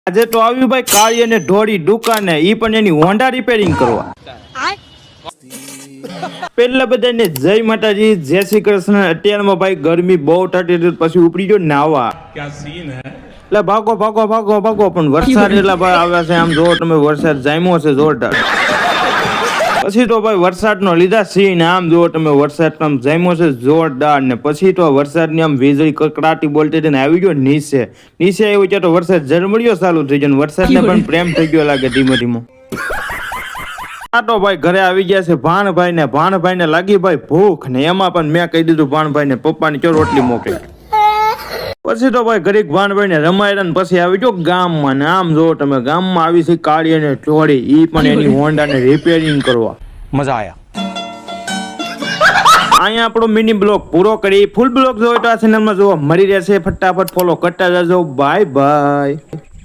આજે તો આવ્યું ભાઈ કાળી અને ઢોળી દુકાને, ઈ પણ એની હોન્ડા રિપેરિંગ કરવા. પેલા બધાને જય માતાજી, જય શ્રી કૃષ્ણ. અત્યારમાં ભાઈ ગરમી બહુ થતી હતી, પછી ઉપડી ગયો નાવા. क्या सीन है? એટલે ભાગો ભાગો ભાગો ભાગો, પણ વરસાદ એટલા ભાઈ આવ્યા છે. આમ જો તમે વરસાદ જામ્યો છે જોરદાર. પછી તો ભાઈ વરસાદનો લીધા સીન, આમ જો તમે વરસાદ આમ જામ્યો છે જોરદાર. ને પછી તો વરસાદની આમ વીજળી કકડાટી બોલતી હતી ને આવી ગયો નીચે આવ્યો ત્યાં તો વરસાદ ઝરમળિયો ચાલુ થઈ ગયો. વરસાદને પણ પ્રેમ થઈ ગયો લાગે ધીમે ધીમે. આ તો ભાઈ ઘરે આવી ગયા છે ભાણભાઈ ને લાગી ભાઈ ભૂખ, ને એમાં પણ મેં કહી દીધું ભાણભાઈ ને પપ્પાને ચો રોટલી મોકલી. પછી તો ભાઈ ઘડીક ભાણભાઈ ને રમાયરા ને પછી આવી ગયો ગામમાં. ને આમ જો તમે ગામમાં આવી છે કાળી અને ઢોળી, ઈ પણ એની હોન્ડા ને રિપેરિંગ કરવા. मजा आया. અહીંયા આપણો મિની બ્લોગ પૂરો કરી. ફૂલ બ્લોગ જોયો તો આ ચેનલમાં જોવા મળી રહેશે. ફટાફટ ફોલો કરતા જજો. Bye bye.